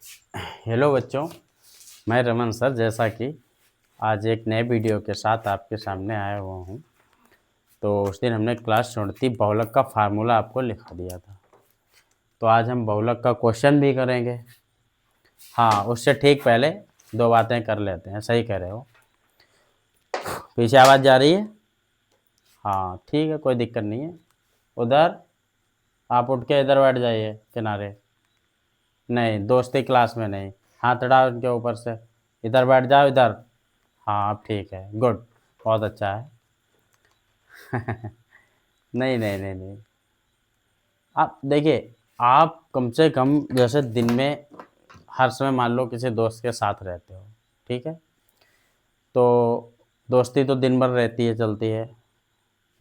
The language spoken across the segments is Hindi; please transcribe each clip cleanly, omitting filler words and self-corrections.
हेलो बच्चों, मैं रमन सर। जैसा कि आज एक नए वीडियो के साथ आपके सामने आया हुआ हूँ। तो उस दिन हमने क्लास 24 बहुलक का फार्मूला आपको लिखा दिया था। तो आज हम बहुलक का क्वेश्चन भी करेंगे। हाँ, उससे ठीक पहले दो बातें कर लेते हैं। सही कह रहे हो? पीछे आवाज़ जा रही है? हाँ ठीक है, कोई दिक्कत नहीं है। उधर आप उठ के इधर बैठ जाइए किनारे। नहीं, दोस्ती क्लास में नहीं। हाथ हटाओ उनके ऊपर से। इधर बैठ जाओ, इधर। हाँ अब ठीक है, गुड, बहुत अच्छा है। नहीं नहीं नहीं नहीं, आप देखिए, आप कम से कम जैसे दिन में हर समय मान लो किसी दोस्त के साथ रहते हो, ठीक है? तो दोस्ती तो दिन भर रहती है, चलती है।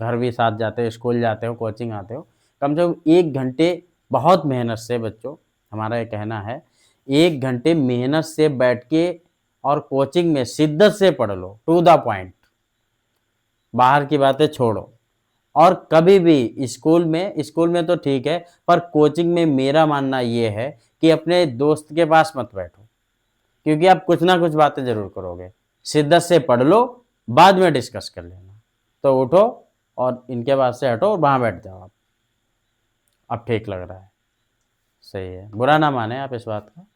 घर भी साथ जाते हो, स्कूल जाते हो, कोचिंग आते हो। कम से कम 1 घंटे बहुत मेहनत से बच्चों, हमारा ये कहना है, 1 घंटे मेहनत से बैठ के और कोचिंग में शिद्दत से पढ़ लो, टू द पॉइंट। बाहर की बातें छोड़ो। और कभी भी स्कूल में तो ठीक है, पर कोचिंग में मेरा मानना ये है कि अपने दोस्त के पास मत बैठो, क्योंकि आप कुछ ना कुछ बातें ज़रूर करोगे। शिद्दत से पढ़ लो, बाद में डिस्कस कर लेना। तो उठो और इनके पास से हटो और वहाँ बैठ जाओ आप। अब ठीक लग रहा है? सही है, बुरा ना माने आप इस बात का।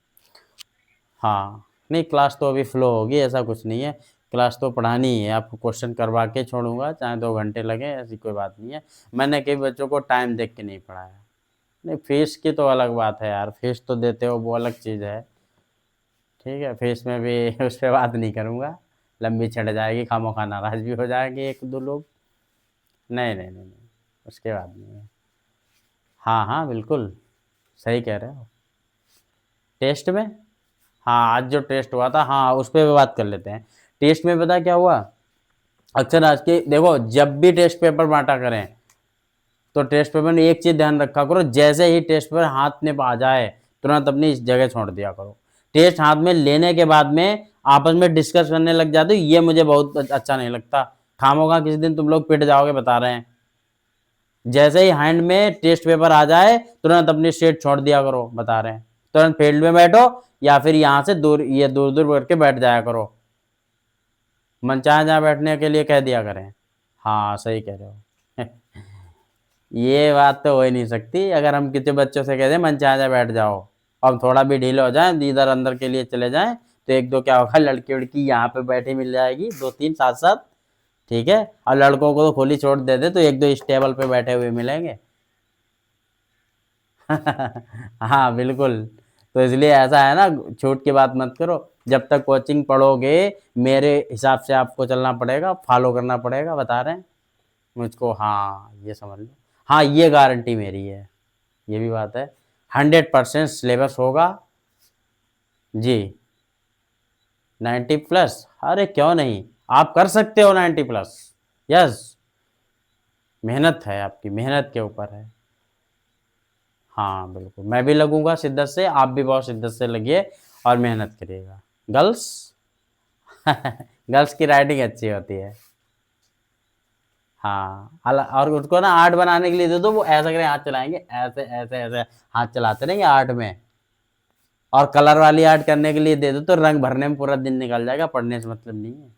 हाँ, नहीं क्लास तो अभी फ्लो होगी, ऐसा कुछ नहीं है। क्लास तो पढ़ानी ही है, आपको क्वेश्चन करवा के छोड़ूंगा, चाहे 2 घंटे लगे, ऐसी कोई बात नहीं है। मैंने कई बच्चों को टाइम देख के नहीं पढ़ाया। नहीं, फीस की तो अलग बात है यार, फीस तो देते हो, वो अलग चीज़ है। ठीक है, फीस में भी उस पर बात नहीं करूँगा, लंबी चढ़ जाएगी, खामोखा नाराज़ भी हो जाएंगे एक दो लोग। नहीं नहीं नहीं नहीं, उसके बाद नहीं है। हाँ हाँ बिल्कुल, सही कह रहे हो। टेस्ट में, हाँ आज जो टेस्ट हुआ था, हाँ उस पर भी बात कर लेते हैं। टेस्ट में पता क्या हुआ? अक्सर आज के देखो, जब भी टेस्ट पेपर बांटा करें तो टेस्ट पेपर में एक चीज़ ध्यान रखा करो, जैसे ही टेस्ट पेपर हाथ में आ जाए तुरंत अपनी इस जगह छोड़ दिया करो। टेस्ट हाथ में लेने के बाद में आपस में डिस्कस करने लग जाते हो, ये मुझे बहुत अच्छा नहीं लगता। खामोगा किसी दिन तुम लोग पिट जाओगे, बता रहे हैं। जैसे ही हैंड में टेस्ट पेपर आ जाए तुरंत अपनी सीट छोड़ दिया करो, बता रहे हैं। तुरंत फील्ड में बैठो, या फिर यहाँ से दूर, ये दूर दूर बैठ के बैठ जाया करो। मनचाहे जहाँ बैठने के लिए कह दिया करें। हाँ सही कह रहे हो। ये बात तो हो ही नहीं सकती। अगर हम किसी बच्चों से कह दें मनचाहे जहाँ बैठ जाओ, अब थोड़ा भी ढीले हो जाए, इधर अंदर के लिए चले जाएं, तो एक दो क्या होगा, लड़की उड़की यहाँ पे बैठी मिल जाएगी, 2 3 साथ साथ। ठीक है, और लड़कों को तो खुली छोड़ दे दे तो एक दो इस टेबल पे बैठे हुए मिलेंगे। हाँ बिल्कुल। तो इसलिए ऐसा है ना, छूट की बात मत करो। जब तक कोचिंग पढ़ोगे मेरे हिसाब से आपको चलना पड़ेगा, फॉलो करना पड़ेगा, बता रहे हैं मुझको। हाँ ये समझ लो। हाँ ये गारंटी मेरी है, ये भी बात है। 100% सिलेबस होगा जी। 90+, अरे क्यों नहीं, आप कर सकते हो 90+। यस, मेहनत है, आपकी मेहनत के ऊपर है। हाँ बिल्कुल, मैं भी लगूंगा शिद्दत से, आप भी बहुत शिद्दत से लगिए और मेहनत करिएगा। गर्ल्स, गर्ल्स की राइटिंग अच्छी होती है। हाँ और उसको ना आर्ट बनाने के लिए दे दो, वो ऐसा करें, हाथ चलाएंगे ऐसे ऐसे ऐसे, हाथ चलाते रहेंगे आर्ट में। और कलर वाली आर्ट करने के लिए दे दो तो रंग भरने में पूरा दिन निकल जाएगा, पढ़ने से मतलब नहीं है।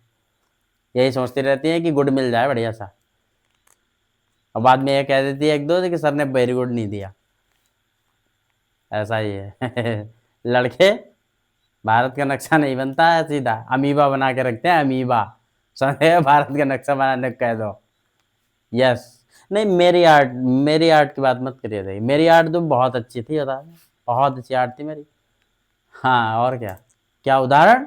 यही सोचती रहती है कि गुड मिल जाए बढ़िया सा, और बाद में ये कह देती है एक दो कि सर ने वेरी गुड नहीं दिया। ऐसा ही है। लड़के, भारत का नक्शा नहीं बनता है, सीधा अमीबा बना के रखते हैं, अमीबा। समझे? भारत का नक्शा बनाने को कह दो। यस। नहीं, मेरी आर्ट की बात मत करिए भाई, मेरी आर्ट तो बहुत अच्छी थी, बता दें। बहुत अच्छी आर्ट थी मेरी। हाँ और क्या, क्या उदाहरण।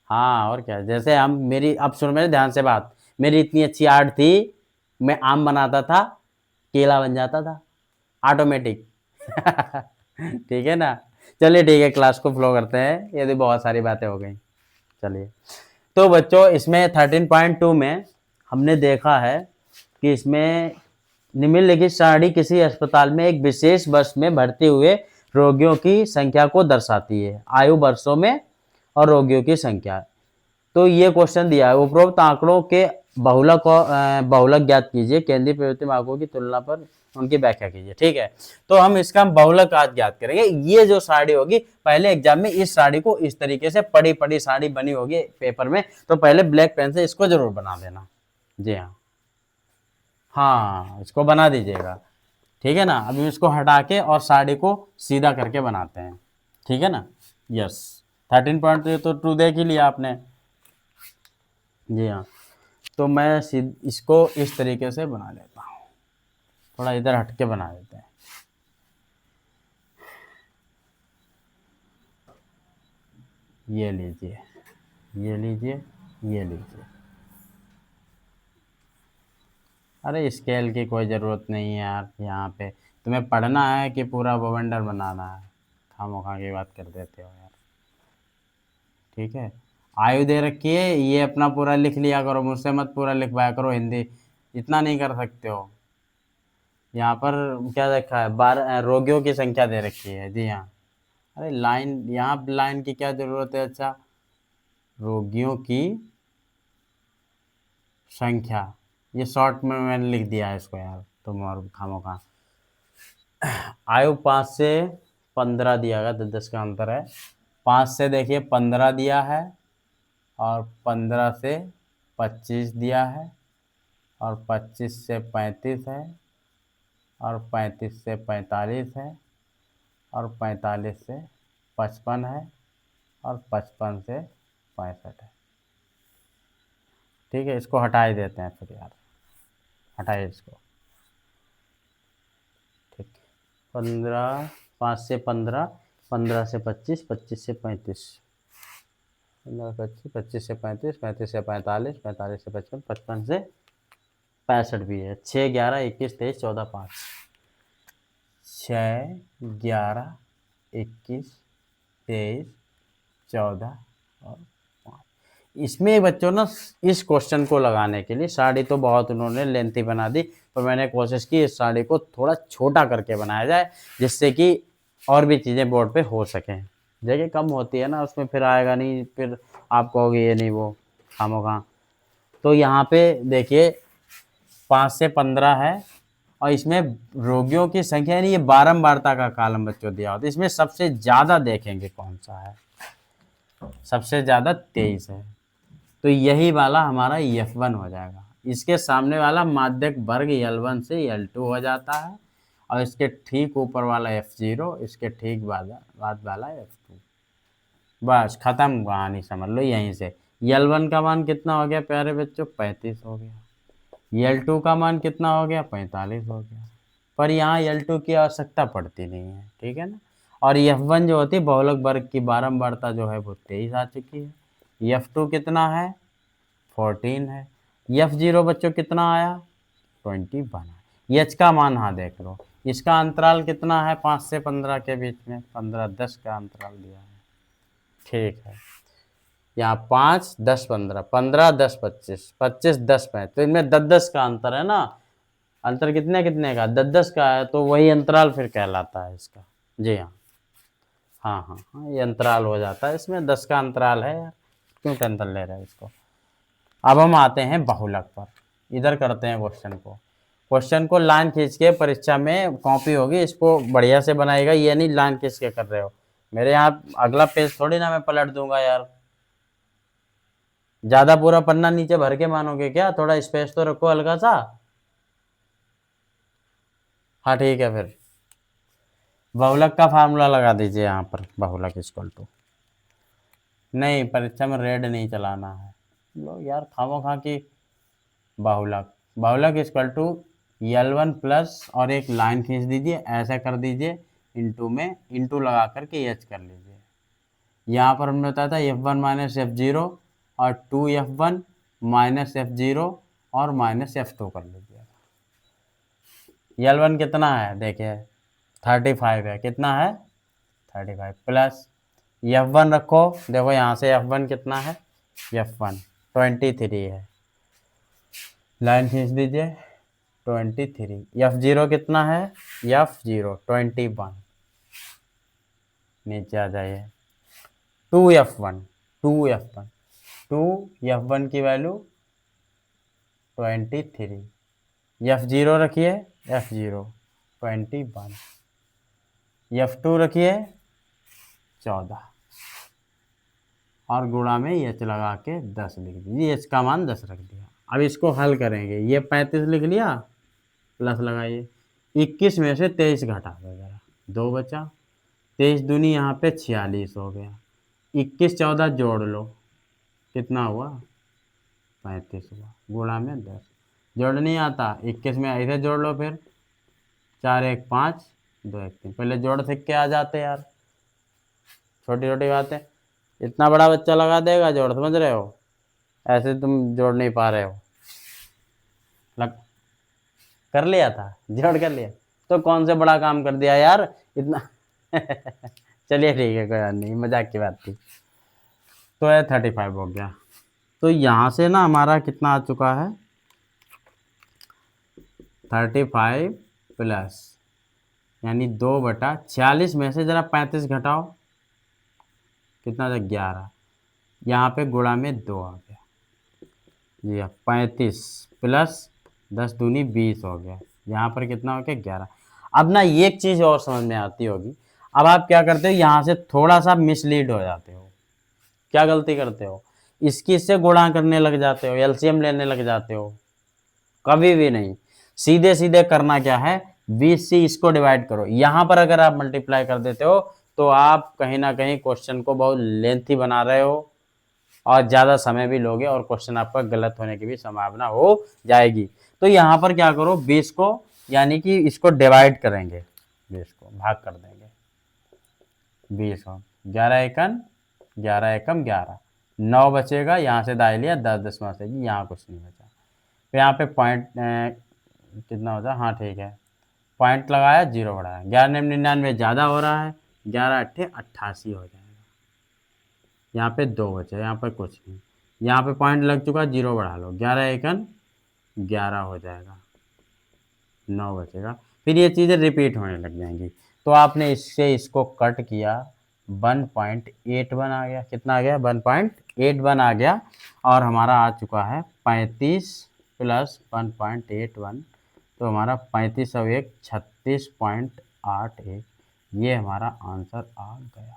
हाँ और क्या, जैसे हम, मेरी, अब सुन मेरे ध्यान से बात, मेरी इतनी अच्छी आर्ट थी, मैं आम बनाता था, केला बन जाता था, ऑटोमेटिक। ठीक है ना? चलिए ठीक है, क्लास को फ्लो करते हैं, ये तो बहुत सारी बातें हो गई। चलिए, तो बच्चों इसमें 13.2 में हमने देखा है कि इसमें निम्नलिखित सारणी किसी अस्पताल में एक विशेष वर्ष में भर्ती हुए रोगियों की संख्या को दर्शाती है, आयु वर्षों में और रोगियों की संख्या। तो ये क्वेश्चन दिया है, उपरोक्त आंकड़ों के बहुलक ज्ञात कीजिए, केंद्रीय प्रवृत्ति मार्गों की तुलना पर उनकी व्याख्या कीजिए। ठीक है, तो हम इसका बहुलक आज ज्ञात करेंगे। ये जो साड़ी होगी, पहले एग्जाम में इस साड़ी को इस तरीके से पड़ी पड़ी साड़ी बनी होगी पेपर में, तो पहले ब्लैक पेन से इसको जरूर बना देना। जी हाँ, हाँ इसको बना दीजिएगा। ठीक है ना, अभी इसको हटा के और साड़ी को सीधा करके बनाते हैं। ठीक है ना, यस 13.2 देख ही लिया आपने। जी हाँ, तो मैं इसको इस तरीके से बना लेता हूँ, थोड़ा इधर हट के बना देते हैं। ये लीजिए, ये लीजिए, ये लीजिए। अरे स्केल की कोई ज़रूरत नहीं है यार, यहाँ पे तुम्हें पढ़ना है कि पूरा बवंडर बनाना है, खामोखा की बात कर देते हो यार। ठीक है, आयु दे रखी है, ये अपना पूरा लिख लिया करो, मुझसे मत पूरा लिखवाया करो हिंदी, इतना नहीं कर सकते हो। यहाँ पर क्या रखा है, 12 रोगियों की संख्या दे रखी है। जी हाँ, अरे लाइन, यहाँ लाइन की क्या ज़रूरत है? अच्छा, रोगियों की संख्या, ये शॉर्ट में मैंने लिख दिया है इसको यार, तुम और खामोखा। आयु 5 से 15 दिया गया, 10 का अंतर है। 5 से देखिए 15 दिया है, और 15 से 25 दिया है, और 25 से 35 है, और 35 से 45 है, और 45 से 55 है, और 55 से 65 है। ठीक है, इसको हटा ही देते हैं फिर यार, हटाइए इसको। ठीक, 15, 5 से 15, 15 से 25, 25 से 35, 15 25, 25 से 35, 35 से 45, 45 से 55, 55 से 65 भी है। 6, 11, 21, 23, 14, 5, 6, 11, 21, 23, 14 और 5। इसमें बच्चों ना, इस क्वेश्चन को लगाने के लिए साड़ी तो बहुत उन्होंने लेंथी बना दी, पर मैंने कोशिश की इस साड़ी को थोड़ा छोटा करके बनाया जाए, जिससे कि और भी चीज़ें बोर्ड पे हो सकें। जगह कम होती है ना, उसमें फिर आएगा नहीं, फिर आप कहोगे ये नहीं वो खामोखा। तो यहाँ पे देखिए 5 से 15 है, और इसमें रोगियों की संख्या, यानी ये बारंबारता का कॉलम बच्चों दिया होता है। इसमें सबसे ज़्यादा देखेंगे कौन सा है, सबसे ज़्यादा 23 है, तो यही वाला हमारा F1 हो जाएगा। इसके सामने वाला माध्यक वर्ग L1 से L2 हो जाता है, और इसके ठीक ऊपर वाला F0, इसके ठीक बाद वाला F2। बस खत्म कहानी, समझ लो यहीं से। L1 का मान कितना हो गया प्यारे बच्चों? 35 हो गया। L2 का मान कितना हो गया? 45 हो गया। पर यहाँ L2 की आवश्यकता पड़ती नहीं है, ठीक है ना। और F1 जो होती है बहुलक वर्ग की बारंबारता जो है वो 23 आ चुकी है। F2 कितना है? 14 है। F0 बच्चों कितना आया? 21। H का मान हाँ देख लो, इसका अंतराल कितना है 5 से 15 के बीच में? 15, 10 का अंतराल दिया है। ठीक है, यहाँ 5, 10, 15, 15, 10, 25, 25, 10, 5, तो इनमें 10-10 का अंतर है ना। अंतर कितने कितने का? 10-10 का है, तो वही अंतराल फिर कहलाता है इसका। जी हाँ, हाँ हाँ हाँ, ये अंतराल हो जाता है, इसमें 10 का अंतराल है यार, क्यों टेंशन ले रहे हैं इसको। अब हम आते हैं बहुलक पर, इधर करते हैं क्वेश्चन को। क्वेश्चन को लाइन खींच के, परीक्षा में कॉपी होगी, इसको बढ़िया से बनाएगा, ये नहीं लाइन खींच के कर रहे हो। मेरे यहाँ अगला पेज थोड़ी ना मैं पलट दूंगा यार, ज्यादा पूरा पन्ना नीचे भर के मानोगे क्या? थोड़ा स्पेस तो रखो हल्का सा। हाँ ठीक है, फिर बहुलक का फार्मूला लगा दीजिए यहाँ पर, बहुलक इक्वल टू, नहीं परीक्षा में रेड नहीं चलाना है लो यार, खामोखा की। बहुलक, बहुलक इक्वल टू L1 प्लस, और एक लाइन खींच दीजिए, ऐसा कर दीजिए, इंटू में इंटू लगा करके H कर लीजिए। यहाँ पर हमने बताया था F1 माइनस F0, और 2F1 माइनस F0 और माइनस F2 कर लीजिए। L1 कितना है देखिए, 35 है, कितना है? 35 प्लस F1 रखो, देखो यहाँ से F1 कितना है? F1 23 है, लाइन खींच दीजिए, 23। F0 कितना है? F0 21, नीचे आ जाइए। 2F1, 2F1, 2F1 की वैल्यू 23, F0 रखिए, F0 21, F2 रखिए 14 और गुणा में एच लगा के 10 लिख दीजिए, एच का मान 10 रख दिया। अब इसको हल करेंगे, ये 35 लिख लिया, प्लस लगाइए 21 में से 23 घटा दो जरा, 2 बचा, 23 दूनी यहाँ पे 46 हो गया, 21 14 जोड़ लो, कितना हुआ 35 हुआ, गुणा में 10। जोड़ नहीं आता, 21 में ऐसे जोड़ लो, फिर 4 1 5 2 1 3, पहले जोड़ सीख के आ जाते यार, छोटी छोटी बातें। इतना बड़ा बच्चा लगा देगा जोड़, समझ रहे हो, ऐसे तुम जोड़ नहीं पा रहे हो। लग कर लिया था, जोड़ कर लिया, तो कौन से बड़ा काम कर दिया यार इतना चलिए ठीक है, कोई बात नहीं, मजाक की बात थी। तो ये 35 हो गया। तो यहाँ से ना हमारा कितना आ चुका है 35 प्लस, यानी 2/46 में से जरा 35 घटाओ, कितना था 11, यहाँ पे गुणा में 2 आ गया, ये 35 प्लस 10 दूनी 20 हो गया, यहाँ पर कितना हो गया 11। अब ना एक चीज़ और समझ में आती होगी, अब आप क्या करते हो, यहाँ से थोड़ा सा मिसलीड हो जाते हो। क्या गलती करते हो, इसकी इससे गुणा करने लग जाते हो, एलसीएम लेने लग जाते हो। कभी भी नहीं, सीधे सीधे करना क्या है, 20 से इसको डिवाइड करो। यहाँ पर अगर आप मल्टीप्लाई कर देते हो तो आप कहीं ना कहीं क्वेश्चन को बहुत लेंथी बना रहे हो और ज़्यादा समय भी लोगे और क्वेश्चन आपका गलत होने की भी संभावना हो जाएगी। तो यहाँ पर क्या करो, 20 को यानी कि इसको डिवाइड करेंगे, 20 को भाग कर देंगे, 20 हो 11 एकम 11 एकम 11, 9 बचेगा, यहाँ से दाई लिया 10 दसवां से, यहाँ कुछ नहीं बचा। तो यहाँ पे पॉइंट कितना होता है, हाँ ठीक है, पॉइंट लगाया, 0 बढ़ाया, 11 99 ज़्यादा हो रहा है, 11 अट्ठे 88 हो जाएगा। यहाँ पे 2 बचे, यहाँ पर कुछ नहीं, यहाँ पे पॉइंट लग चुका, 0 बढ़ा लो, 11 एकन 11 हो जाएगा, 9 बचेगा। फिर ये चीज़ें रिपीट होने लग जाएंगी। तो आपने इससे इसको कट किया, 1.81 आ गया, कितना आ गया 1.81 आ गया, और हमारा आ चुका है 35 प्लस 1.81, तो हमारा 35 और 1 36.81, ये हमारा आंसर आ गया।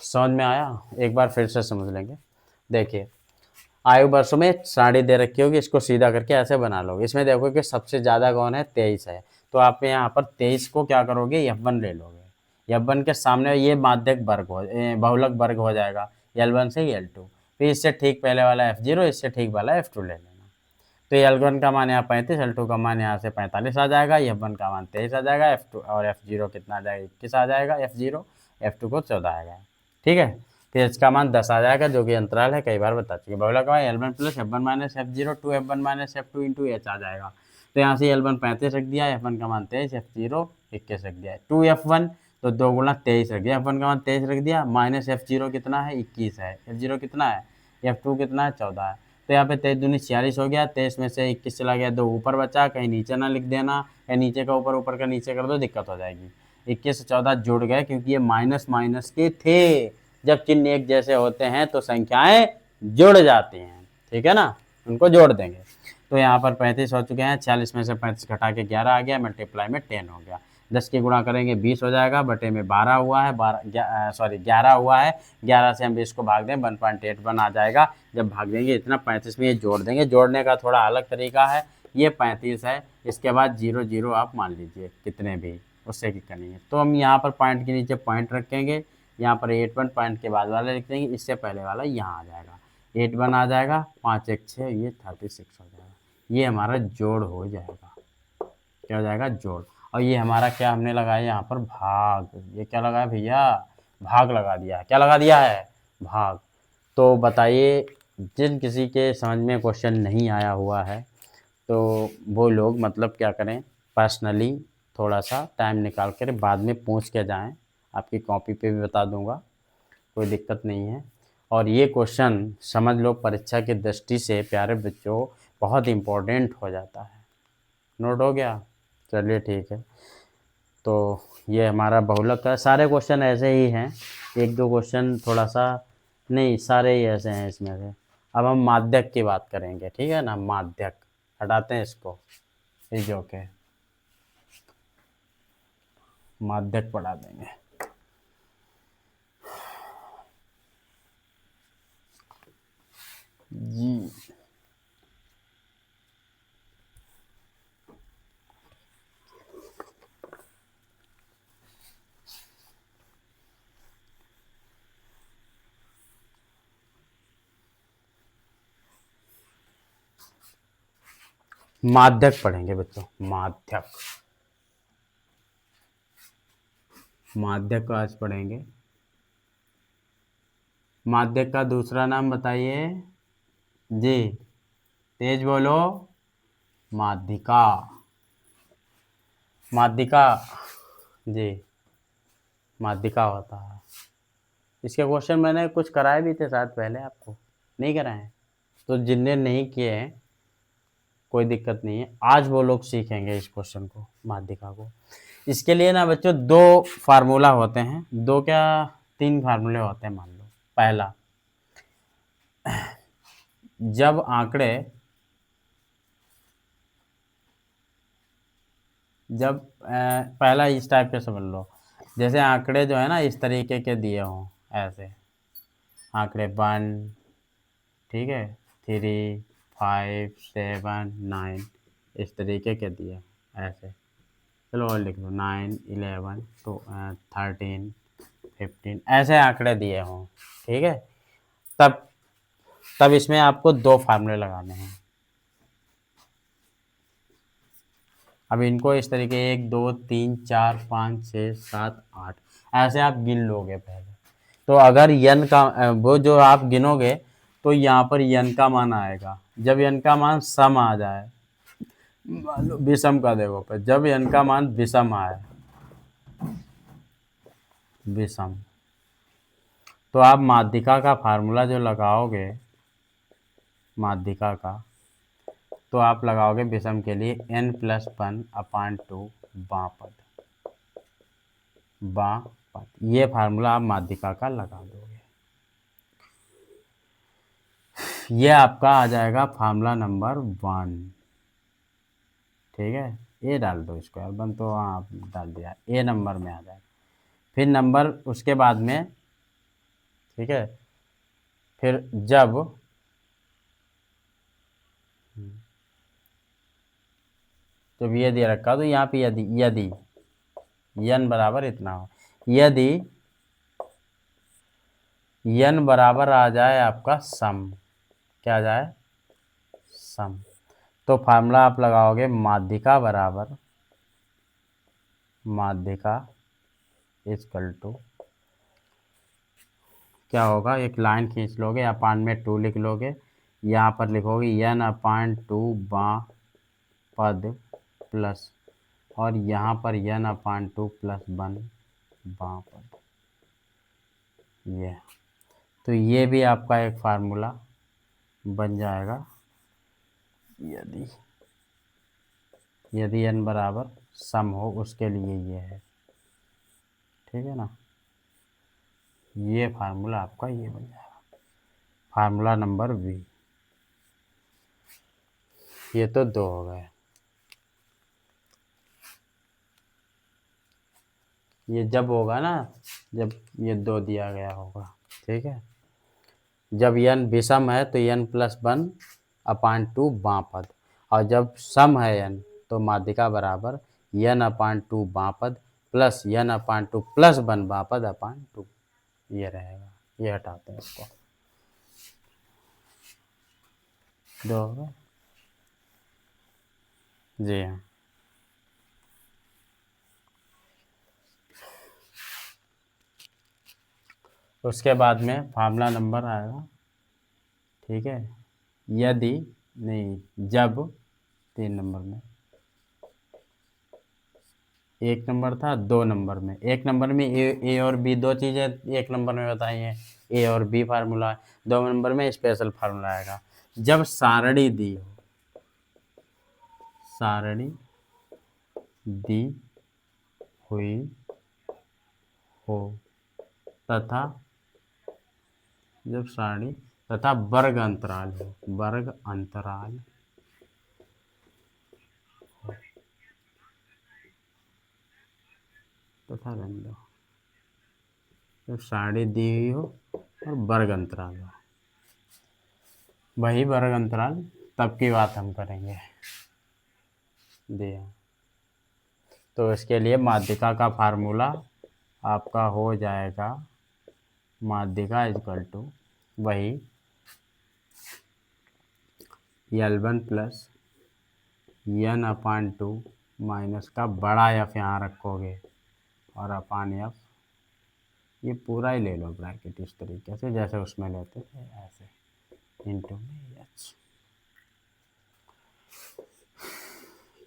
समझ में आया, एक बार फिर से समझ लेंगे। देखिए आयु वर्षों में साड़ी दे रखी होगी, इसको सीधा करके ऐसे बना लोगे। इसमें देखो कि सबसे ज़्यादा कौन है, 23 है, तो आप यहाँ पर 23 को क्या करोगे, F1 ले लोगे, F1 के सामने ये माध्यक वर्ग हो, बहुलक वर्ग हो जाएगा, L1 से L2, फिर इससे ठीक पहले वाला F0, इससे ठीक वाला F2 ले लेना। तो L1 का मान यहाँ 35, L2 का मान यहाँ से 45 आ जाएगा, F1 का मान 23 आ जाएगा, F2 और F0 कितना आ जाएगा 21 आ जाएगा, F0 F2 को 14 आएगा, ठीक है। फिर इसका मान 10 आ जाएगा, जो कि अंतराल है, कई बार बता चुके। बहुलक का मान L1 plus F1 minus F0 2F1 minus F2 into H आ जाएगा। तो यहाँ से L1 35 रख दिया, F1 का मान 23, F0 21 रख दिया, 2F1 तो 2 गुणा 23 रख दिया, F1 का मान 23 रख दिया, माइनस F0 कितना है 21 है, F0 कितना है, F2 कितना है 14 है। तो यहाँ पे 23 दूनी 46 हो गया, 23 में से 21 चला गया, 2 ऊपर बचा, कहीं नीचे ना लिख देना, या नीचे का ऊपर, ऊपर का नीचे कर दो, दिक्कत हो जाएगी। 21 से 14 जुड़ गए, क्योंकि ये माइनस माइनस के थे, जब चिन्ह एक जैसे होते हैं तो संख्याएं जुड़ जाती हैं, ठीक है ना, उनको जोड़ देंगे। तो यहाँ पर 35 हो चुके हैं, 46 में से 35 घटा के 11 आ गया, मल्टीप्लाई में 10 हो गया, 10 की गुणा करेंगे 20 हो जाएगा, बटे में 12 हुआ है, 11 हुआ है, 11 से हम 20 को भाग दें 1.81 आ जाएगा। जब भाग देंगे इतना 35 में ये जोड़ देंगे, जोड़ने का थोड़ा अलग तरीका है, ये 35 है, इसके बाद 0 0 आप मान लीजिए कितने भी, उससे दिक्कत नहीं है। तो हम यहाँ पर पॉइंट के नीचे पॉइंट रखेंगे, यहाँ पर 81 पॉइंट के बाद वाला लिख देंगे, इससे पहले वाला यहाँ आ जाएगा, 81 आ जाएगा, 5 1 6, ये 36 हो जाएगा, ये हमारा जोड़ हो जाएगा। क्या हो जाएगा, जोड़। और ये हमारा क्या हमने लगाया यहाँ पर, भाग, ये क्या लगाया भैया, भाग लगा दिया है, क्या लगा दिया है, भाग। तो बताइए, जिन किसी के समझ में क्वेश्चन नहीं आया हुआ है तो वो लोग मतलब क्या करें, पर्सनली थोड़ा सा टाइम निकाल कर बाद में पूछ के जाएं, आपकी कॉपी पे भी बता दूंगा, कोई दिक्कत नहीं है। और ये क्वेश्चन समझ लो परीक्षा की दृष्टि से प्यारे बच्चों बहुत इम्पोर्टेंट हो जाता है। नोट हो गया, चलिए ठीक है। तो ये हमारा बहुलक का, सारे क्वेश्चन ऐसे ही हैं, एक दो क्वेश्चन थोड़ा सा नहीं, सारे ही ऐसे हैं इसमें से। अब हम माध्यक की बात करेंगे, ठीक है ना, माध्यक हटाते हैं इसको, इज ओके, माध्यक पढ़ा देंगे। जी माध्यक पढ़ेंगे बच्चों, माध्यक, माध्यक को आज पढ़ेंगे। माध्यक का दूसरा नाम बताइए जी, तेज बोलो। माध्यिका, माध्यिका जी, माध्यिका होता है। इसके क्वेश्चन मैंने कुछ कराए भी थे शायद पहले, आपको नहीं कराए हैं, तो जिनने नहीं किए हैं कोई दिक्कत नहीं है, आज वो लोग सीखेंगे इस क्वेश्चन को, माध्यिका को। इसके लिए ना बच्चों दो फार्मूला होते हैं, दो क्या तीन फार्मूले होते हैं मान लो। पहला, जब आंकड़े, जब पहला इस टाइप के समझ लो, जैसे आंकड़े जो है ना इस तरीके के दिए हों, ऐसे आंकड़े 1, ठीक है, 3, 5, 7, 9 इस तरीके के दिए ऐसे, चलो और लिख लो 9, 11, 13, 15 ऐसे आंकड़े दिए हों, ठीक है, तब तब इसमें आपको दो फार्मूले लगाने हैं। अब इनको इस तरीके 1, 2, 3, 4, 5, 6, 7, 8 ऐसे आप गिन लोगे पहले। तो अगर यन का वो जो आप गिनोगे तो यहाँ पर यन का मान आएगा। जब यन का मान सम आ जाए, मान लो विषम का देखो पर, जब यन का मान विषम आए, विषम, तो आप माध्यिका का फार्मूला जो लगाओगे, माध्यिका का तो आप लगाओगे विषम के लिए n+1/2 बाँ पद, ये फार्मूला आप माध्यिका का लगा दोगे। ये आपका आ जाएगा फार्मूला नंबर 1, ठीक है। ए डाल दो इसको यार, बन तो हाँ आप डाल दिया, ए नंबर में आ जाएगा। फिर नंबर उसके बाद में, ठीक है, फिर जब ये दिया रखा तो यहाँ पे यदि यदि n बराबर इतना हो, यदि n बराबर आ जाए आपका सम, क्या आ जाए सम, तो फार्मूला आप लगाओगे माध्यिका बराबर, माध्यिका इजकल टू क्या होगा, एक लाइन खींच लोगे, अपान में 2 लिख लोगे, यहाँ पर लिखोगे n/2 बाँ पद प्लस, और यहाँ पर n/2 + 1 बाँ पद, ये तो ये भी आपका एक फार्मूला बन जाएगा। यदि यदि n बराबर सम हो उसके लिए ये है, ठीक है ना, ये फार्मूला आपका ये बन जाएगा, फार्मूला नंबर बी। ये तो दो हो गए, ये जब होगा ना, जब ये दो दिया गया होगा, ठीक है, जब n विषम है तो n+1/2 बाँ पद, और जब सम है n तो माध्यिका बराबर n/2 बाँ पद प्लस n/2 + 1 बाँ पद अपान 2, ये रहेगा। ये हटाते हैं इसको, दो हो गए जी हाँ। उसके बाद में फार्मूला नंबर आएगा, ठीक है, यदि नहीं जब 3 नंबर में, 1 नंबर था 2 नंबर में, 1 नंबर में ए और बी दो चीज़ें 1 नंबर में बताई हैं, ए और बी फार्मूला, 2 नंबर में स्पेशल फार्मूला आएगा। जब सारणी दी हो, सारणी दी हुई हो तथा, जब सारणी तथा वर्ग अंतराल हो, वर्ग अंतराल तथा रहने दो, तो साड़ी दी हुई हो और वर्ग अंतराल हो, वही वर्ग अंतराल तब की बात हम करेंगे। दिया तो इसके लिए माध्यिका का फार्मूला आपका हो जाएगा, माध्यिका इक्वल टू वही L1 प्लस n/2 माइनस का बड़ा एफ यहाँ रखोगे और अपान एफ, ये पूरा ही ले लो ब्रैकेट इस तरीके से जैसे उसमें लेते थे ऐसे, इंटू में एच,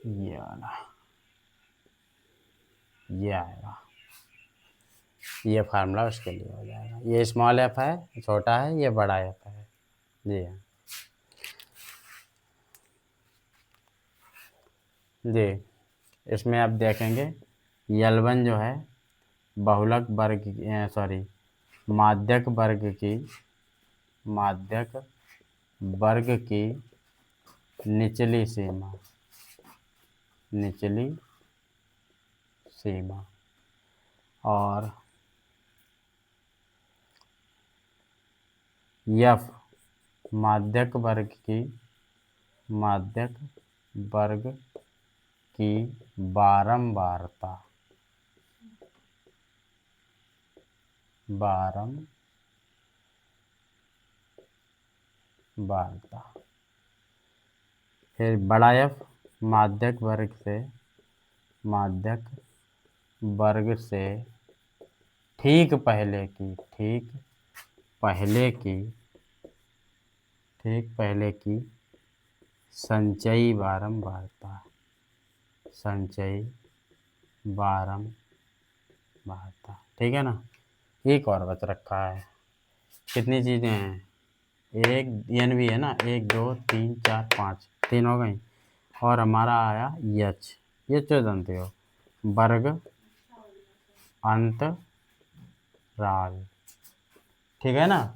ये वाला ये आएगा, ये फार्मूला उसके लिए हो जाएगा। ये स्मॉल एफ है, छोटा है, ये बड़ा एफ है। जी हाँ जी, इसमें आप देखेंगे L1 जो है बहुलक वर्ग, सॉरी माध्यक वर्ग की निचली सीमा और F माध्यक वर्ग की बारंबारता फिर बड़ा एफ माध्यक वर्ग से ठीक पहले की संचयी बारंबारता, ठीक है ना। एक और बच रखा है, कितनी चीज़ें हैं, एक एन भी है ना, 1 2 3 4 5, 3 हो गई, और हमारा आया एच, ये जो जानते हो वर्ग अंतराल, ठीक है ना,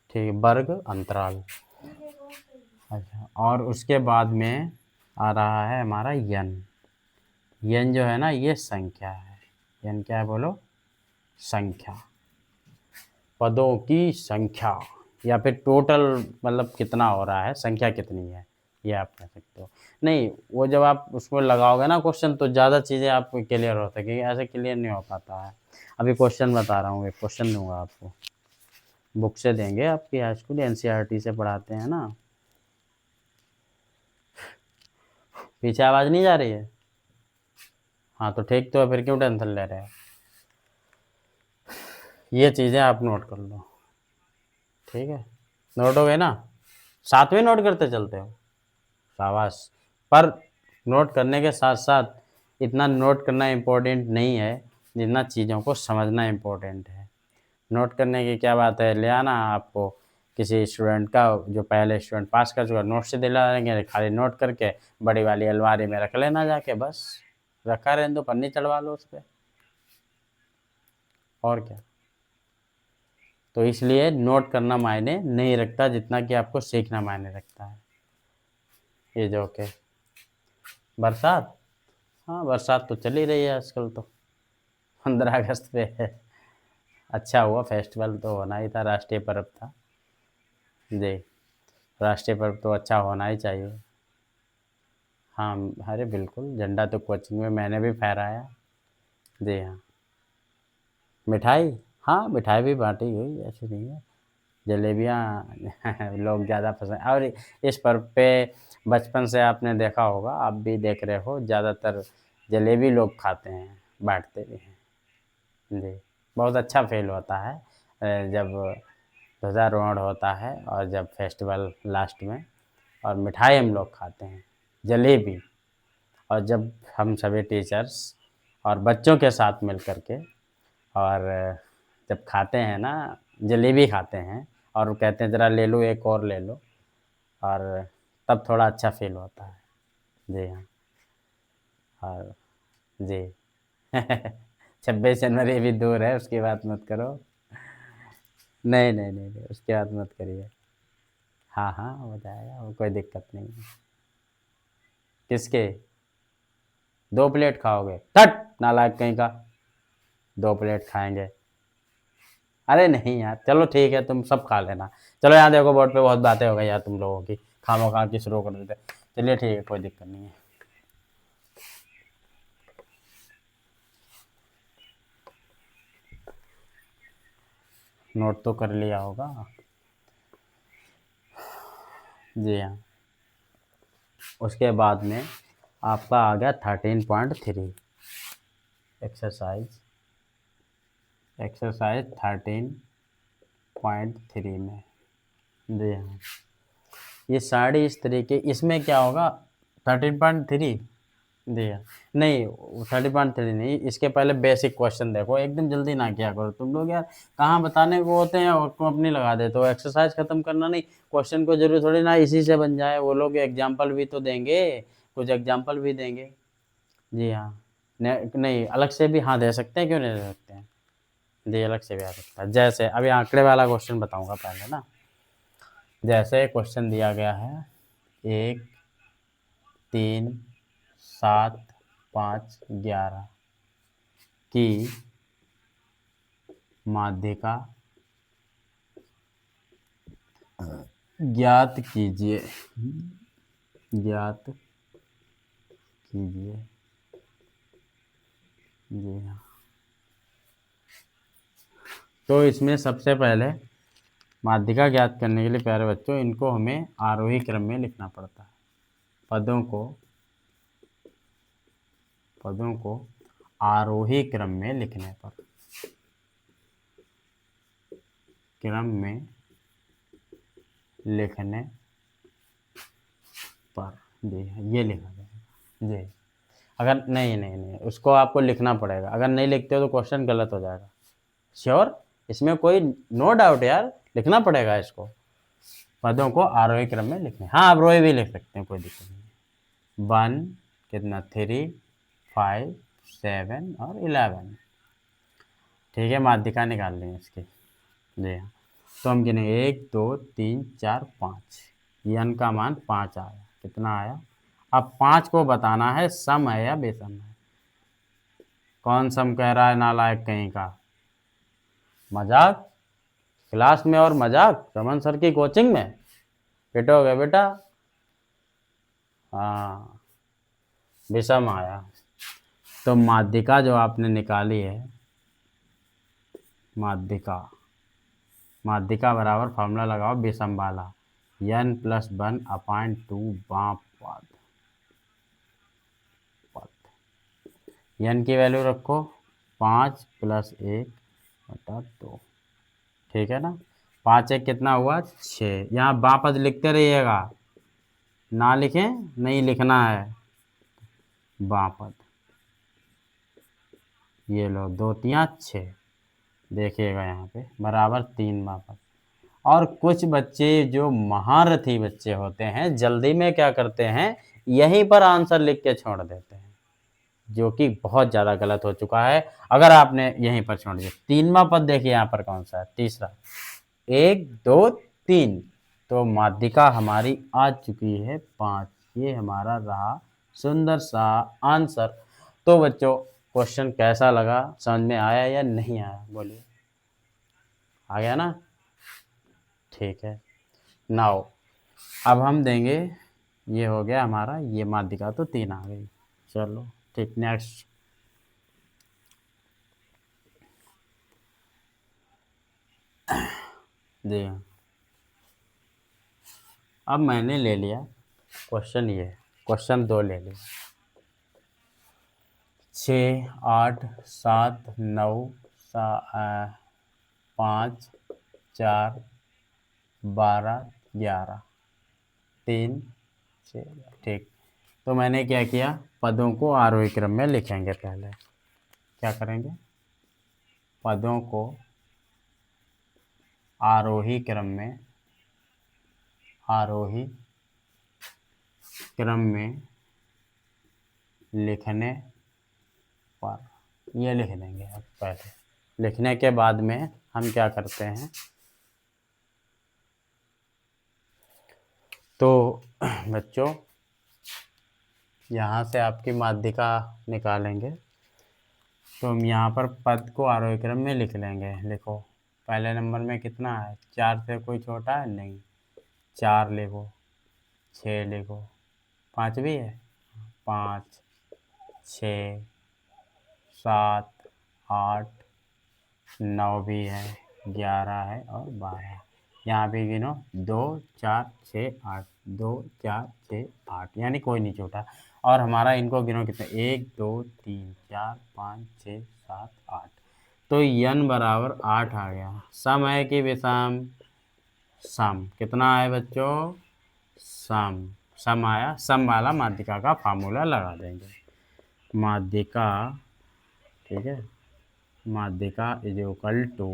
ठीक है, वर्ग अंतराल। अच्छा, और उसके बाद में आ रहा है हमारा यन जो है ना, ये संख्या है, यन क्या है बोलो, संख्या, पदों की संख्या, या फिर टोटल मतलब कितना हो रहा है, संख्या कितनी है, ये आप कह सकते हो। नहीं, वो जब आप उसको लगाओगे ना क्वेश्चन, तो ज़्यादा चीज़ें आपको क्लियर हो सकेगी, ऐसे क्लियर नहीं हो पाता है। अभी क्वेश्चन बता रहा हूँ, एक क्वेश्चन दूंगा आपको, बुक से देंगे, आपकी हाई स्कूल NCERT से पढ़ाते हैं ना। पीछे आवाज़ नहीं जा रही है? हाँ तो ठीक, तो फिर क्यों टेंशन ले रहे हो? ये चीज़ें आप नोट कर लो, ठीक है, नोट हो गए ना, साथ में नोट करते चलते हो, शाबाश। पर नोट करने के साथ साथ इतना नोट करना इम्पोर्टेंट नहीं है जितना चीज़ों को समझना इम्पोर्टेंट है। नोट करने की क्या बात है, ले आना आपको किसी स्टूडेंट का, जो पहले स्टूडेंट पास कर चुका, नोट से दिला देंगे, खाली नोट करके बड़ी वाली अलमारी में रख लेना जाके, बस रखा रहने दो, पन्नी चढ़वा लो उस पर, और क्या। तो इसलिए नोट करना मायने नहीं रखता जितना कि आपको सीखना मायने रखता है। ये जो के बरसात, हाँ बरसात तो चल ही रही है आजकल, तो 15 अगस्त पे है, अच्छा हुआ, फेस्टिवल तो होना ही था, राष्ट्रीय पर्व था जी, राष्ट्रीय पर्व तो अच्छा होना ही चाहिए। हाँ, अरे बिल्कुल, झंडा तो कोचिंग में मैंने भी फहराया। जी हाँ, मिठाई, हाँ मिठाई भी बांटी गई, ऐसी नहीं है, जलेबियाँ लोग ज़्यादा पसंद, और इस पर्व पे बचपन से आपने देखा होगा, आप भी देख रहे हो, ज़्यादातर जलेबी लोग खाते हैं, बांटते भी हैं जी। बहुत अच्छा फील होता है जब ध्वजारोहण होता है और जब फेस्टिवल लास्ट में, और मिठाई हम लोग खाते हैं, जलेबी, और जब हम सभी टीचर्स और बच्चों के साथ मिल कर के, और जब खाते हैं ना, जलेबी खाते हैं, और वो कहते हैं ज़रा ले लो, एक और ले लो, और तब थोड़ा अच्छा फील होता है। जी हाँ, और जी 26 जनवरी भी दूर है, उसकी बात मत करो। नहीं नहीं नहीं नहीं, उसकी बात मत करिए। हाँ हाँ, हो जाएगा, वो कोई दिक्कत नहीं है। किसके? 2 प्लेट खाओगे? थट नालायक कहीं का, 2 प्लेट खाएंगे? अरे नहीं यार, चलो ठीक है, तुम सब खा लेना। चलो यहाँ देखो बोर्ड पे बहुत बातें हो गई यार तुम लोगों की, खामोखा की शुरू कर देते। चलिए ठीक है, कोई दिक्कत नहीं है। नोट तो कर लिया होगा। जी हाँ। उसके बाद में आपका आ गया 13.3 एक्सरसाइज, एक्सरसाइज 13.3 में। जी हाँ, ये साड़ी इस तरीके, इसमें क्या होगा 13.3। जी हाँ, नहीं 30.3 नहीं, इसके पहले बेसिक क्वेश्चन देखो, एकदम जल्दी ना किया करो तुम लोग यार, कहाँ बताने को होते हैं और तुम अपनी लगा देते हो। एक्सरसाइज खत्म करना नहीं, क्वेश्चन को जरूरी थोड़ी ना इसी से बन जाए, वो लोग एग्जाम्पल भी तो देंगे, कुछ एग्जाम्पल भी देंगे। जी हाँ, नहीं अलग से भी हाँ दे सकते हैं, क्यों नहीं दे सकते हैं? जी अलग से भी आ सकता है। जैसे अभी आंकड़े वाला क्वेश्चन बताऊंगा पहले ना। जैसे क्वेश्चन दिया गया है 1 3 7 5 11 की माध्यिका ज्ञात कीजिए, ज्ञात कीजिए। जी हाँ, तो इसमें सबसे पहले माध्यिका ज्ञात करने के लिए प्यारे बच्चों, इनको हमें आरोही क्रम में लिखना पड़ता है। पदों को, पदों को आरोही क्रम में लिखने पर, क्रम में लिखने पर, जी ये लिखा जाएगा। जी अगर नहीं उसको आपको लिखना पड़ेगा, अगर नहीं लिखते हो तो क्वेश्चन गलत हो जाएगा। श्योर, इसमें कोई नो डाउट यार, लिखना पड़ेगा इसको। पदों को आरोही क्रम में लिखने, हाँ आप रोही भी लिख सकते हैं, कोई दिक्कत नहीं। 1 कितना 3 5 7 और 11, ठीक है, माध्यिका निकाल लेंगे इसकी। जी हाँ, तो हम गिनेंगे 1 2 3 4 5, यन का मान 5 आया। कितना आया? अब 5 को बताना है सम है या बेसम है। कौन सम कह रहा है नालायक कहीं का? मजाक क्लास में और मजाक रमन सर की कोचिंग में, पिटोगे बेटा। हाँ विषम आया। तो माध्यिका जो आपने निकाली है, माध्यिका, माध्यिका बराबर फॉर्मूला लगाओ विषम वाला, n+1/2 बाप पद, n की वैल्यू रखो 5 + 1/2, ठीक है ना। 5 1 कितना हुआ 6, यहाँ बाँ पद लिखते रहिएगा, ना लिखें नहीं लिखना है। बाँ पद, ये लो 2 3 6, देखिएगा यहाँ पे बराबर 3 बाँ पद। और कुछ बच्चे जो महारथी बच्चे होते हैं, जल्दी में क्या करते हैं, यहीं पर आंसर लिख के छोड़ देते हैं, जो कि बहुत ज़्यादा गलत हो चुका है। अगर आपने यहीं पर छोड़ दिया, 3वां पद देखिए यहाँ पर कौन सा है, तीसरा, 1 2 3, तो माध्यिका हमारी आ चुकी है 5, ये हमारा रहा सुंदर सा आंसर। तो बच्चों क्वेश्चन कैसा लगा, समझ में आया या नहीं आया, बोलिए। आ गया ना? ठीक है। नाउ अब हम देंगे, ये हो गया हमारा, ये माध्यिका तो 3 आ गई। चलो ठीक, नेक्स्ट। जी हाँ, अब मैंने ले लिया क्वेश्चन, ये क्वेश्चन 2 ले लिया। 6 8 7 9 5 4 12 11 3 6, ठीक। तो मैंने क्या किया, पदों को आरोही क्रम में लिखेंगे। पहले क्या करेंगे, पदों को आरोही क्रम में, आरोही क्रम में लिखने पर, ये लिख देंगे। अब पहले लिखने के बाद में हम क्या करते हैं, तो बच्चों यहाँ से आपकी माध्यिका निकालेंगे तो हम यहाँ पर पद को आरोही क्रम में लिख लेंगे। लिखो, पहले नंबर में कितना है, 4 से कोई छोटा है नहीं, 4 लिखो, 6 लिखो, 5 भी है, 5, 6, 7, 8, 9 भी है, 11 है और 12। यहाँ भी गिनो, 2, 4, 6, 8, 2, 4, 6, 8, यानी कोई नहीं छोटा। और हमारा इनको गिनो कितने, 1, 2, 3, 4, 5, 6, 7, 8। तो n बराबर 8 आ गया। सम है कि विषम? सम। कितना है बच्चों? सम। सम आया। सम वाला माध्यिका का फार्मूला लगा देंगे। माध्यिका, ठीक है, माध्यिका इज इक्वल टू,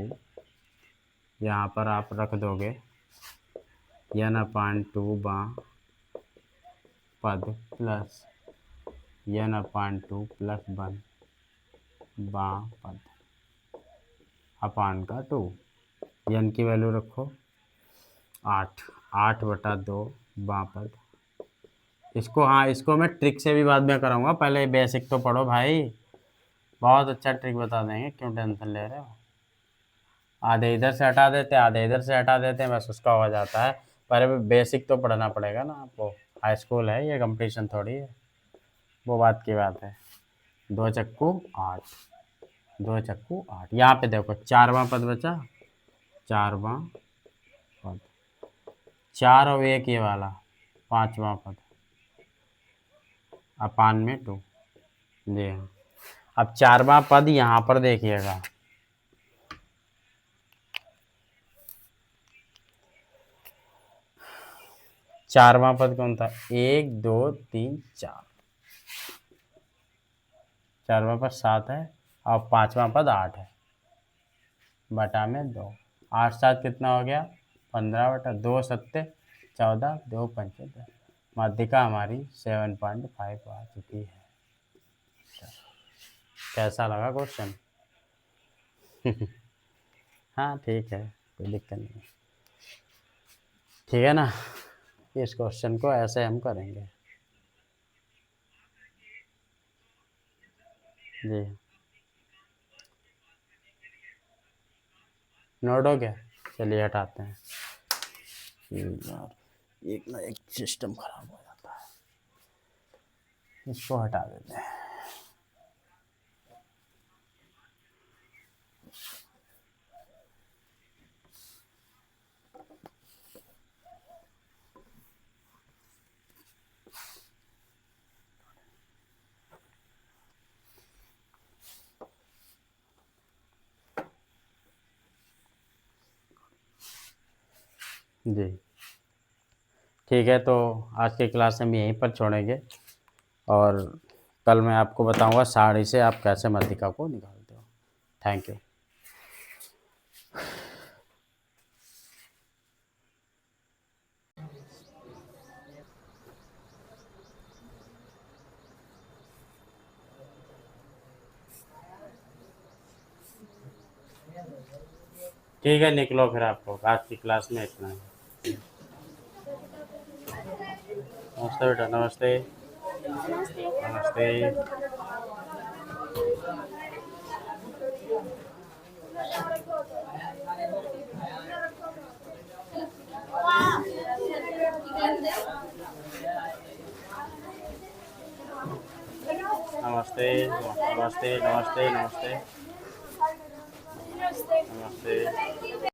यहाँ पर आप रख दोगे n/2 बां पद प्लस n/2 प्लस 1 बां पद अपान का 2। n की वैल्यू रखो 8, 8/2 बां पद। इसको, हाँ, इसको मैं ट्रिक से भी बाद में कराऊंगा, पहले बेसिक तो पढ़ो भाई। बहुत अच्छा ट्रिक बता देंगे, क्यों टेंशन ले रहे हो। आधे इधर से हटा देते, आधे इधर से हटा देते हैं, बस उसका हो जाता है। पर बेसिक तो पढ़ना पड़ेगा ना आपको, हाई स्कूल है ये, कंपटीशन थोड़ी है। वो बात की बात है। 2 चक्कू 8, 2 चक्कू 8। यहाँ पे देखो 4वां पद बचा, 4वां पद, 4 और 1 ये वाला 5वां पद अपान में 2। जी हाँ। अब 4वां पद यहाँ पर देखिएगा, 4वां पद कौन था, 1, 2, 3, 4। 4वां पद 7 है और 5वां पद 8 है, बटा में 2। 8 7 कितना हो गया, 15/2 7 14, 2 5 10। माध्यिका हमारी 7.5 आ चुकी है। कैसा लगा क्वेश्चन? हाँ ठीक है, कोई दिक्कत नहीं, ठीक है ना। इस क्वेश्चन को ऐसे हम करेंगे। जी, नोट हो गया? चलिए हटाते हैं। यार एक ना एक सिस्टम खराब हो जाता है, इसको हटा देते हैं। जी ठीक है, तो आज की क्लास हम यहीं पर छोड़ेंगे और कल मैं आपको बताऊंगा साड़ी से आप कैसे माध्यिका को निकालते हो। Thank you. ठीक है, निकलो फिर आप लोग, आज की क्लास में इतना ही। नमस्ते बेटा, नमस्ते। नमस्ते। नमस्ते, नमस्ते, नमस्ते, नमस्ते, नमस्ते।